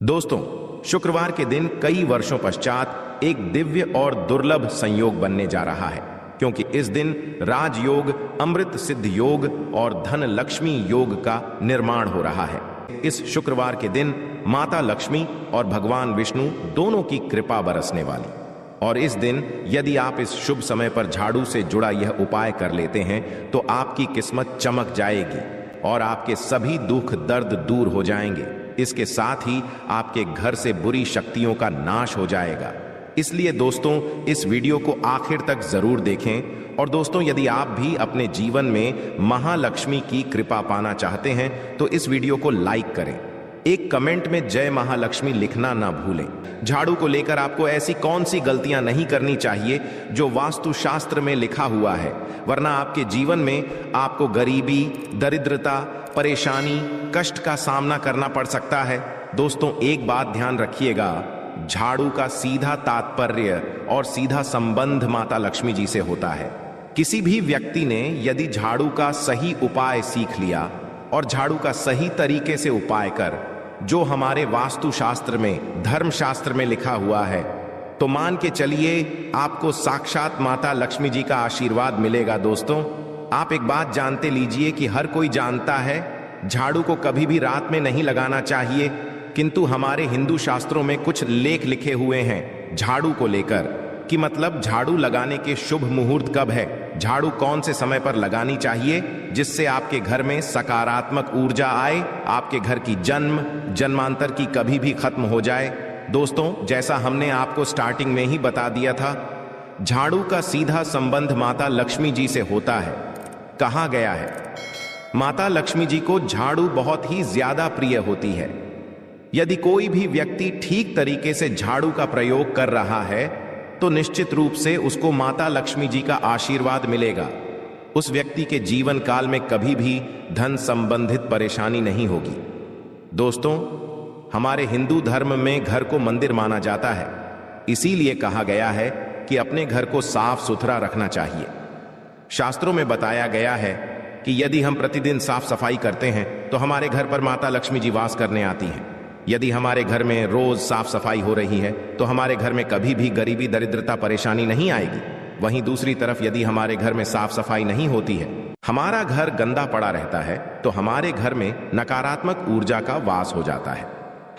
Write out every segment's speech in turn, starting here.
दोस्तों, शुक्रवार के दिन कई वर्षों पश्चात एक दिव्य और दुर्लभ संयोग बनने जा रहा है, क्योंकि इस दिन राजयोग, अमृत सिद्ध योग और धन लक्ष्मी योग का निर्माण हो रहा है। इस शुक्रवार के दिन माता लक्ष्मी और भगवान विष्णु दोनों की कृपा बरसने वाली। और इस दिन यदि आप इस शुभ समय पर झाड़ू से जुड़ा यह उपाय कर लेते हैं तो आपकी किस्मत चमक जाएगी और आपके सभी दुख दर्द दूर हो जाएंगे। इसके साथ ही आपके घर से बुरी शक्तियों का नाश हो जाएगा। इसलिए दोस्तों, इस वीडियो को आखिर तक जरूर देखें। और दोस्तों, यदि आप भी अपने जीवन में महालक्ष्मी की कृपा पाना चाहते हैं तो इस वीडियो को लाइक करें। एक कमेंट में जय महालक्ष्मी लिखना ना भूलें। झाड़ू को लेकर आपको ऐसी कौन सी गलतियां नहीं करनी चाहिए जो वास्तु शास्त्र में लिखा हुआ है, वरना आपके जीवन में आपको गरीबी, दरिद्रता, परेशानी, कष्ट का सामना करना पड़ सकता है। दोस्तों, एक बात ध्यान रखिएगा, झाड़ू का सीधा तात्पर्य और सीधा संबंध माता लक्ष्मी जी से होता है। किसी भी व्यक्ति ने यदि झाड़ू का सही उपाय सीख लिया और झाड़ू का सही तरीके से उपाय कर जो हमारे वास्तु शास्त्र में, धर्म शास्त्र में लिखा हुआ है, तो मान के चलिए आपको साक्षात माता लक्ष्मी जी का आशीर्वाद मिलेगा। दोस्तों, आप एक बात जानते लीजिए कि हर कोई जानता है झाड़ू को कभी भी रात में नहीं लगाना चाहिए, किंतु हमारे हिंदू शास्त्रों में कुछ लेख लिखे हुए हैं झाड़ू को लेकर कि मतलब झाड़ू लगाने के शुभ मुहूर्त कब है, झाड़ू कौन से समय पर लगानी चाहिए जिससे आपके घर में सकारात्मक ऊर्जा आए, आपके घर की जन्मांतर की कभी भी खत्म हो जाए। दोस्तों, जैसा हमने आपको स्टार्टिंग में ही बता दिया था, झाड़ू का सीधा संबंध माता लक्ष्मी जी से होता है। कहा गया है माता लक्ष्मी जी को झाड़ू बहुत ही ज्यादा प्रिय होती है। यदि कोई भी व्यक्ति ठीक तरीके से झाड़ू का प्रयोग कर रहा है तो निश्चित रूप से उसको माता लक्ष्मी जी का आशीर्वाद मिलेगा। उस व्यक्ति के जीवन काल में कभी भी धन संबंधित परेशानी नहीं होगी। दोस्तों, हमारे हिंदू धर्म में घर को मंदिर माना जाता है, इसीलिए कहा गया है कि अपने घर को साफ सुथरा रखना चाहिए। शास्त्रों में बताया गया है कि यदि हम प्रतिदिन साफ सफाई करते हैं तो हमारे घर पर माता लक्ष्मी जी वास करने आती हैं। यदि हमारे घर में रोज साफ सफाई हो रही है तो हमारे घर में कभी भी गरीबी, दरिद्रता, परेशानी नहीं आएगी। वहीं दूसरी तरफ यदि हमारे घर में साफ सफाई नहीं होती है, हमारा घर गंदा पड़ा रहता है, तो हमारे घर में नकारात्मक ऊर्जा का वास हो जाता है।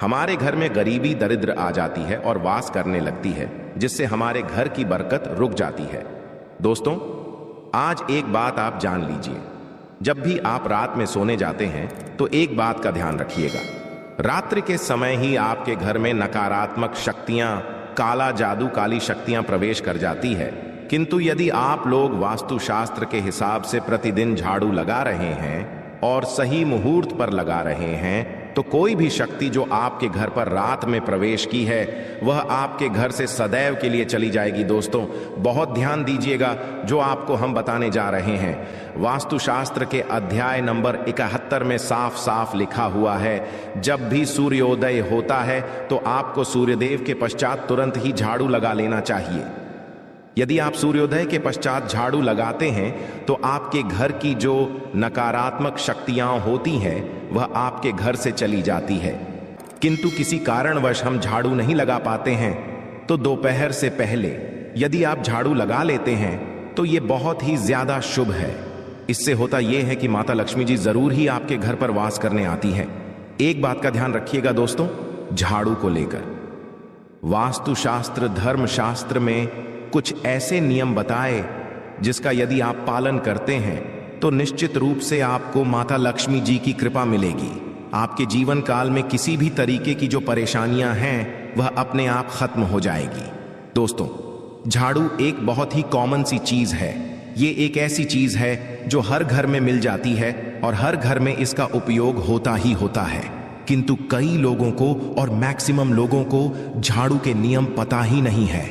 हमारे घर में गरीबी, दरिद्र आ जाती है और वास करने लगती है, जिससे हमारे घर की बरकत रुक जाती है। दोस्तों, आज एक बात आप जान लीजिए, जब भी आप रात में सोने जाते हैं तो एक बात का ध्यान रखिएगा, रात्रि के समय ही आपके घर में नकारात्मक शक्तियां, काला जादू, काली शक्तियां प्रवेश कर जाती है। किंतु यदि आप लोग वास्तुशास्त्र के हिसाब से प्रतिदिन झाड़ू लगा रहे हैं और सही मुहूर्त पर लगा रहे हैं तो कोई भी शक्ति जो आपके घर पर रात में प्रवेश की है वह आपके घर से सदैव के लिए चली जाएगी। दोस्तों, बहुत ध्यान दीजिएगा जो आपको हम बताने जा रहे हैं। वास्तुशास्त्र के अध्याय नंबर 71 में साफ साफ लिखा हुआ है, जब भी सूर्योदय होता है तो आपको सूर्यदेव के पश्चात तुरंत ही झाड़ू लगा लेना चाहिए। यदि आप सूर्योदय के पश्चात झाड़ू लगाते हैं तो आपके घर की जो नकारात्मक शक्तियां होती हैं वह आपके घर से चली जाती है। किंतु किसी कारणवश हम झाड़ू नहीं लगा पाते हैं तो दोपहर से पहले यदि आप झाड़ू लगा लेते हैं तो ये बहुत ही ज्यादा शुभ है। इससे होता यह है कि माता लक्ष्मी जी जरूर ही आपके घर पर वास करने आती हैं। एक बात का ध्यान रखिएगा दोस्तों, झाड़ू को लेकर वास्तुशास्त्र, धर्म शास्त्र में कुछ ऐसे नियम बताए जिसका यदि आप पालन करते हैं तो निश्चित रूप से आपको माता लक्ष्मी जी की कृपा मिलेगी। आपके जीवन काल में किसी भी तरीके की जो परेशानियां हैं वह अपने आप खत्म हो जाएगी। दोस्तों, झाड़ू एक बहुत ही कॉमन सी चीज है। ये एक ऐसी चीज है जो हर घर में मिल जाती है और हर घर में इसका उपयोग होता ही होता है। किंतु कई लोगों को और मैक्सिमम लोगों को झाड़ू के नियम पता ही नहीं है,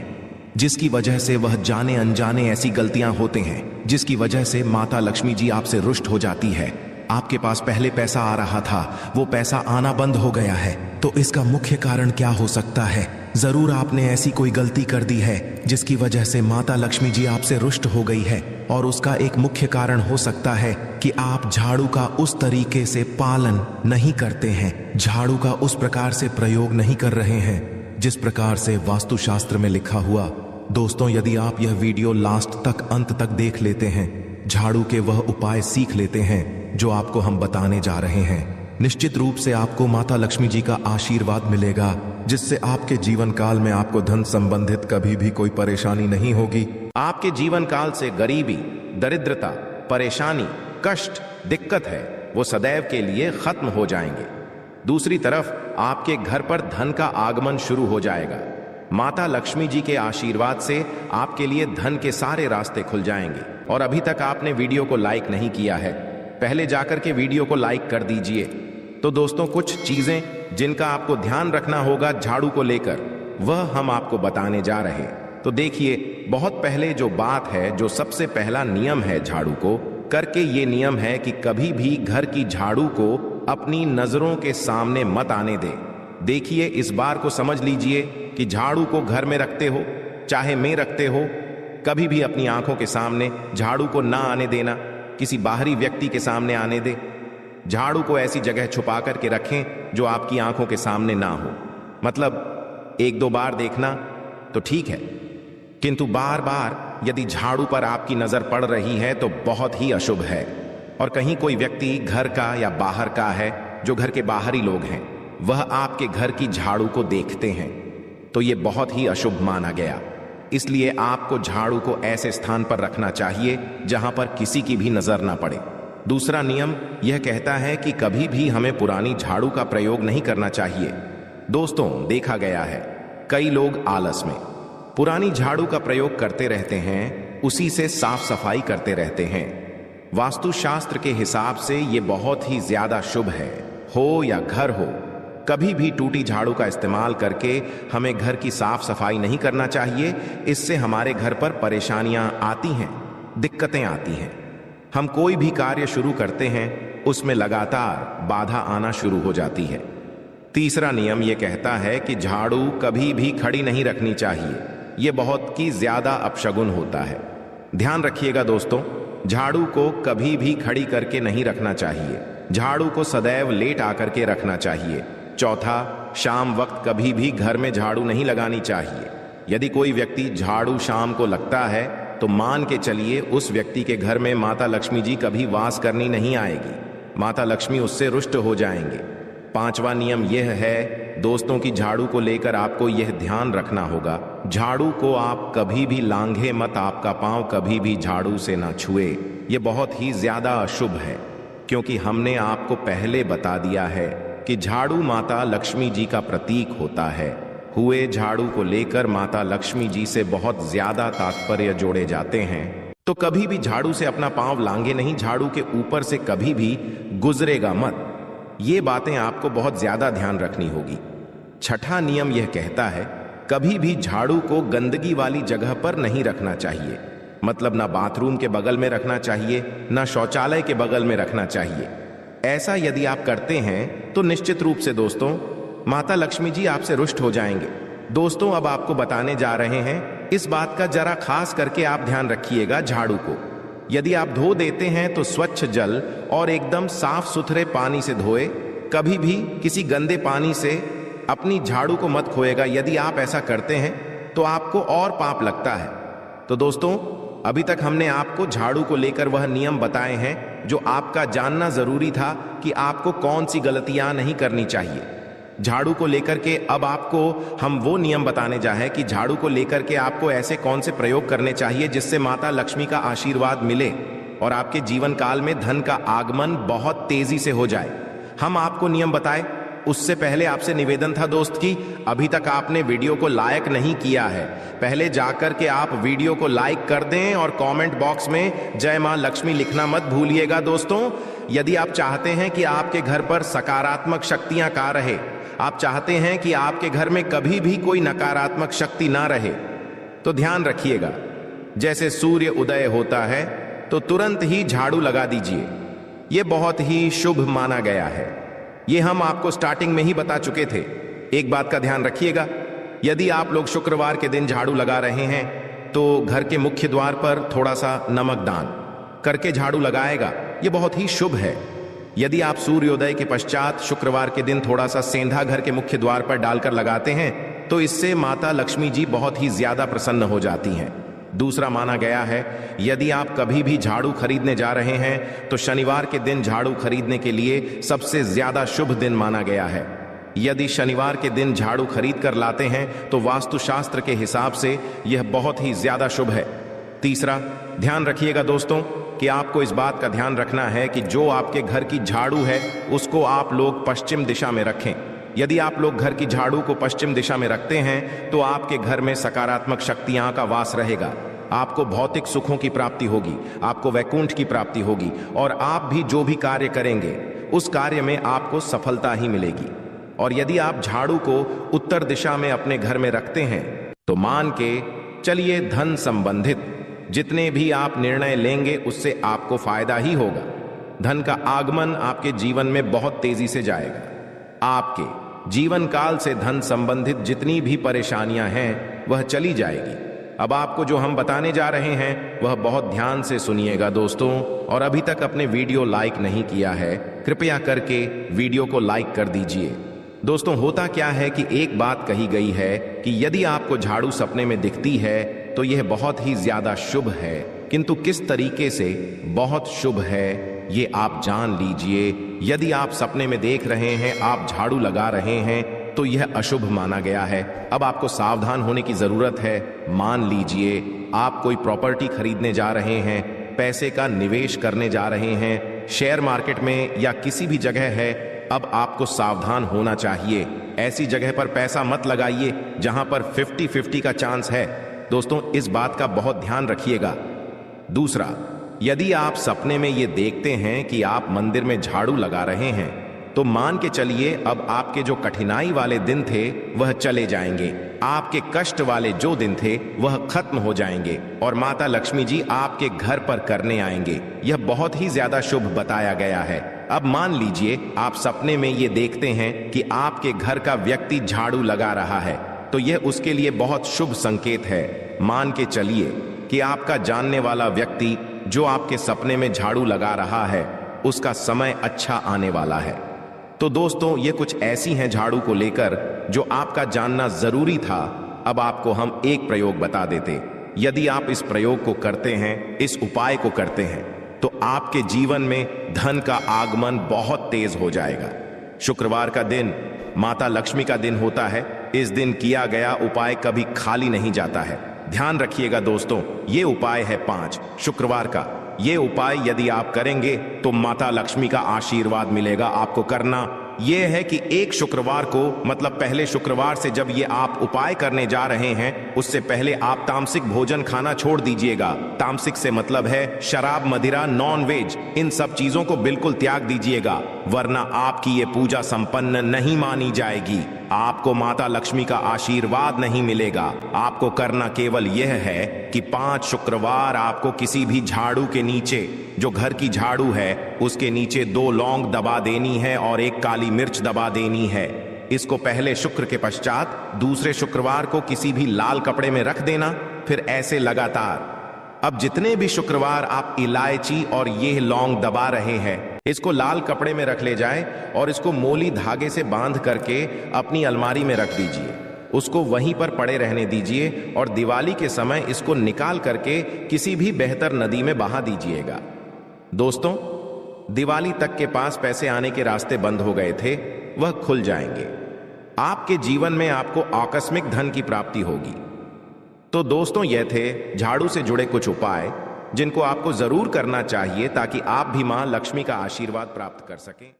जिसकी वजह से वह जाने अनजाने ऐसी गलतियां होते हैं जिसकी वजह से माता लक्ष्मी जी आपसे रुष्ट हो जाती है। आपके पास पहले पैसा आ रहा था, वो पैसा आना बंद हो गया है। तो इसका मुख्य कारण क्या हो सकता है? जरूर आपने ऐसी कोई गलती कर दी है जिसकी वजह से माता लक्ष्मी जी आपसे रुष्ट हो गई है, और उसका एक मुख्य कारण हो सकता है कि आप झाड़ू का उस तरीके से पालन नहीं करते हैं, झाड़ू का उस प्रकार से प्रयोग नहीं कर रहे हैं जिस प्रकार से वास्तुशास्त्र में लिखा हुआ। दोस्तों, यदि आप यह वीडियो लास्ट तक, अंत तक देख लेते हैं, झाड़ू के वह उपाय सीख लेते हैं जो आपको हम बताने जा रहे हैं, निश्चित रूप से आपको माता लक्ष्मी जी का आशीर्वाद मिलेगा, जिससे आपके जीवन काल में आपको धन संबंधित कभी भी कोई परेशानी नहीं होगी। आपके जीवन काल से गरीबी, दरिद्रता, परेशानी, कष्ट, दिक्कत है, वो सदैव के लिए खत्म हो जाएंगे। दूसरी तरफ आपके घर पर धन का आगमन शुरू हो जाएगा। माता लक्ष्मी जी के आशीर्वाद से आपके लिए धन के सारे रास्ते खुल जाएंगे। और अभी तक आपने वीडियो को लाइक नहीं किया है, पहले जाकर के वीडियो को लाइक कर दीजिए। तो दोस्तों, कुछ चीजें जिनका आपको ध्यान रखना होगा झाड़ू को लेकर, वह हम आपको बताने जा रहे हैं। तो देखिए, बहुत पहले जो बात है, जो सबसे पहला नियम है झाड़ू को करके, ये नियम है कि कभी भी घर की झाड़ू को अपनी नजरों के सामने मत आने दे। देखिए, इस बार को समझ लीजिए कि झाड़ू को घर में रखते हो चाहे में रखते हो, कभी भी अपनी आंखों के सामने झाड़ू को ना आने देना, किसी बाहरी व्यक्ति के सामने आने दे। झाड़ू को ऐसी जगह छुपा करके रखें जो आपकी आंखों के सामने ना हो। मतलब एक दो बार देखना तो ठीक है, किंतु बार बार यदि झाड़ू पर आपकी नजर पड़ रही है तो बहुत ही अशुभ है। और कहीं कोई व्यक्ति घर का या बाहर का है, जो घर के बाहरी लोग हैं, वह आपके घर की झाड़ू को देखते हैं, तो यह बहुत ही अशुभ माना गया। इसलिए आपको झाड़ू को ऐसे स्थान पर रखना चाहिए जहां पर किसी की भी नजर ना पड़े। दूसरा नियम यह कहता है कि कभी भी हमें पुरानी झाड़ू का प्रयोग नहीं करना चाहिए। दोस्तों, देखा गया है कई लोग आलस में पुरानी झाड़ू का प्रयोग करते रहते हैं, उसी से साफ सफाई करते रहते हैं। वास्तुशास्त्र के हिसाब से यह बहुत ही ज्यादा शुभ है। हो या घर हो, कभी भी टूटी झाड़ू का इस्तेमाल करके हमें घर की साफ सफाई नहीं करना चाहिए। इससे हमारे घर पर परेशानियां आती हैं, दिक्कतें आती हैं। हम कोई भी कार्य शुरू करते हैं, उसमें लगातार बाधा आना शुरू हो जाती है। तीसरा नियम यह कहता है कि झाड़ू कभी भी खड़ी नहीं रखनी चाहिए। यह बहुत ही ज्यादा अपशगुन होता है। ध्यान रखिएगा दोस्तों, झाड़ू को कभी भी खड़ी करके नहीं रखना चाहिए। झाड़ू को सदैव लेट आकर के रखना चाहिए। चौथा, शाम वक्त कभी भी घर में झाड़ू नहीं लगानी चाहिए। यदि कोई व्यक्ति झाड़ू शाम को लगता है तो मान के चलिए उस व्यक्ति के घर में माता लक्ष्मी जी कभी वास करनी नहीं आएगी, माता लक्ष्मी उससे रुष्ट हो जाएंगे। पांचवा नियम यह है दोस्तों कि झाड़ू को लेकर आपको यह ध्यान रखना होगा, झाड़ू को आप कभी भी लांघे मत, आपका पांव कभी भी झाड़ू से ना छुए। यह बहुत ही ज्यादा अशुभ है, क्योंकि हमने आपको पहले बता दिया है कि झाड़ू माता लक्ष्मी जी का प्रतीक होता है। हुए झाड़ू को लेकर माता लक्ष्मी जी से बहुत ज्यादा तात्पर्य जोड़े जाते हैं। तो कभी भी झाड़ू से अपना पांव लांघे नहीं, झाड़ू के ऊपर से कभी भी गुजरेगा मत। ये बातें आपको बहुत ज्यादा ध्यान रखनी होगी। छठा नियम यह कहता है कभी भी झाड़ू को गंदगी वाली जगह पर नहीं रखना चाहिए। मतलब ना बाथरूम के बगल में रखना चाहिए, ना शौचालय के बगल में रखना चाहिए। ऐसा यदि आप करते हैं तो निश्चित रूप से दोस्तों माता लक्ष्मी जी आपसे रुष्ट हो जाएंगे। दोस्तों, अब आपको बताने जा रहे हैं, इस बात का जरा खास करके आप ध्यान रखिएगा। झाड़ू को यदि आप धो देते हैं तो स्वच्छ जल और एकदम साफ सुथरे पानी से धोए। कभी भी किसी गंदे पानी से अपनी झाड़ू को मत खोएगा। यदि आप ऐसा करते हैं तो आपको और पाप लगता है। तो दोस्तों, अभी तक हमने आपको झाड़ू को लेकर वह नियम बताए हैं जो आपका जानना जरूरी था कि आपको कौन सी गलतियां नहीं करनी चाहिए। झाड़ू को लेकर के अब आपको हम वो नियम बताने जा हैं कि झाड़ू को लेकर के आपको ऐसे कौन से प्रयोग करने चाहिए जिससे माता लक्ष्मी का आशीर्वाद मिले और आपके जीवन काल में धन का आगमन बहुत तेजी से हो जाए। हम आपको नियम बताए, उससे पहले आपसे निवेदन था दोस्त कि अभी तक आपने वीडियो को लाइक नहीं किया है, पहले जाकर के आप वीडियो को लाइक कर दें और कमेंट बॉक्स में जय मां लक्ष्मी लिखना मत भूलिएगा। दोस्तों, यदि आप चाहते हैं कि आपके घर पर सकारात्मक शक्तियां का रहे, आप चाहते हैं कि आपके घर में कभी भी कोई नकारात्मक शक्ति ना रहे, तो ध्यान रखिएगा, जैसे सूर्य उदय होता है तो तुरंत ही झाड़ू लगा दीजिए। यह बहुत ही शुभ माना गया है। ये हम आपको स्टार्टिंग में ही बता चुके थे। एक बात का ध्यान रखिएगा, यदि आप लोग शुक्रवार के दिन झाड़ू लगा रहे हैं तो घर के मुख्य द्वार पर थोड़ा सा नमक दान करके झाड़ू लगाएगा, ये बहुत ही शुभ है। यदि आप सूर्योदय के पश्चात शुक्रवार के दिन थोड़ा सा सेंधा घर के मुख्य द्वार पर डालकर लगाते हैं तो इससे माता लक्ष्मी जी बहुत ही ज्यादा प्रसन्न हो जाती हैं। दूसरा माना गया है, यदि आप कभी भी झाड़ू खरीदने जा रहे हैं तो शनिवार के दिन झाड़ू खरीदने के लिए सबसे ज्यादा शुभ दिन माना गया है। यदि शनिवार के दिन झाड़ू खरीद कर लाते हैं तो वास्तुशास्त्र के हिसाब से यह बहुत ही ज्यादा शुभ है। तीसरा, ध्यान रखिएगा दोस्तों कि आपको इस बात का ध्यान रखना है कि जो आपके घर की झाड़ू है उसको आप लोग पश्चिम दिशा में रखें। यदि आप लोग घर की झाड़ू को पश्चिम दिशा में रखते हैं तो आपके घर में सकारात्मक शक्तियां का वास रहेगा, आपको भौतिक सुखों की प्राप्ति होगी, आपको वैकुंठ की प्राप्ति होगी और आप भी जो भी कार्य करेंगे उस कार्य में आपको सफलता ही मिलेगी। और यदि आप झाड़ू को उत्तर दिशा में अपने घर में रखते हैं तो मान के चलिए धन संबंधित जितने भी आप निर्णय लेंगे उससे आपको फायदा ही होगा। धन का आगमन आपके जीवन में बहुत तेजी से जाएगा। आपके जीवन काल से धन संबंधित जितनी भी परेशानियां हैं वह चली जाएगी। अब आपको जो हम बताने जा रहे हैं वह बहुत ध्यान से सुनिएगा दोस्तों, और अभी तक अपने वीडियो लाइक नहीं किया है कृपया करके वीडियो को लाइक कर दीजिए। दोस्तों, होता क्या है कि एक बात कही गई है कि यदि आपको झाड़ू सपने में दिखती है तो यह बहुत ही ज्यादा शुभ है, किंतु किस तरीके से बहुत शुभ है ये आप जान लीजिए। यदि आप सपने में देख रहे हैं आप झाड़ू लगा रहे हैं तो यह अशुभ माना गया है। अब आपको सावधान होने की जरूरत है। मान लीजिए आप कोई प्रॉपर्टी खरीदने जा रहे हैं, पैसे का निवेश करने जा रहे हैं, शेयर मार्केट में या किसी भी जगह है, अब आपको सावधान होना चाहिए। ऐसी जगह पर पैसा मत लगाइए जहां पर 50-50 का चांस है। दोस्तों, इस बात का बहुत ध्यान रखिएगा। दूसरा, यदि आप सपने में ये देखते हैं कि आप मंदिर में झाड़ू लगा रहे हैं तो मान के चलिए अब आपके जो कठिनाई वाले दिन थे वह चले जाएंगे, आपके कष्ट वाले जो दिन थे वह खत्म हो जाएंगे और माता लक्ष्मी जी आपके घर पर करने आएंगे। यह बहुत ही ज्यादा शुभ बताया गया है। अब मान लीजिए आप सपने में ये देखते हैं कि आपके घर का व्यक्ति झाड़ू लगा रहा है तो यह उसके लिए बहुत शुभ संकेत है। मान के चलिए कि आपका जानने वाला व्यक्ति जो आपके सपने में झाड़ू लगा रहा है उसका समय अच्छा आने वाला है। तो दोस्तों, ये कुछ ऐसी हैं झाड़ू को लेकर जो आपका जानना जरूरी था। अब आपको हम एक प्रयोग बता देते। यदि आप इस प्रयोग को करते हैं, इस उपाय को करते हैं तो आपके जीवन में धन का आगमन बहुत तेज हो जाएगा। शुक्रवार का दिन माता लक्ष्मी का दिन होता है। इस दिन किया गया उपाय कभी खाली नहीं जाता है। ध्यान रखिएगा दोस्तों, ये उपाय है 5 शुक्रवार का। ये उपाय यदि आप करेंगे तो माता लक्ष्मी का आशीर्वाद मिलेगा। आपको करना ये है कि एक शुक्रवार को, मतलब पहले शुक्रवार से जब ये आप उपाय करने जा रहे हैं उससे पहले आप तामसिक भोजन खाना छोड़ दीजिएगा। तामसिक से मतलब है शराब, मदिरा, नॉन वेज, इन सब चीजों को बिल्कुल त्याग दीजिएगा, वरना आपकी ये पूजा संपन्न नहीं मानी जाएगी। आपको माता लक्ष्मी का आशीर्वाद नहीं मिलेगा। आपको करना केवल यह है कि 5 शुक्रवार आपको किसी भी झाड़ू के नीचे, जो घर की झाड़ू है उसके नीचे 2 लौंग दबा देनी है और 1 काली मिर्च दबा देनी है। इसको पहले शुक्र के पश्चात दूसरे शुक्रवार को किसी भी लाल कपड़े में रख देना, फिर ऐसे लगातार। अब जितने भी शुक्रवार आप इलायची और ये लौंग दबा रहे हैं इसको लाल कपड़े में रख ले जाए और इसको मोली धागे से बांध करके अपनी अलमारी में रख दीजिए। उसको वहीं पर पड़े रहने दीजिए और दिवाली के समय इसको निकाल करके किसी भी बेहतर नदी में बहा दीजिएगा। दोस्तों, दिवाली तक के पास पैसे आने के रास्ते बंद हो गए थे, वह खुल जाएंगे। आपके जीवन में आपको आकस्मिक धन की प्राप्ति होगी। तो दोस्तों, यह थे झाड़ू से जुड़े कुछ उपाय जिनको आपको जरूर करना चाहिए ताकि आप भी मां लक्ष्मी का आशीर्वाद प्राप्त कर सकें।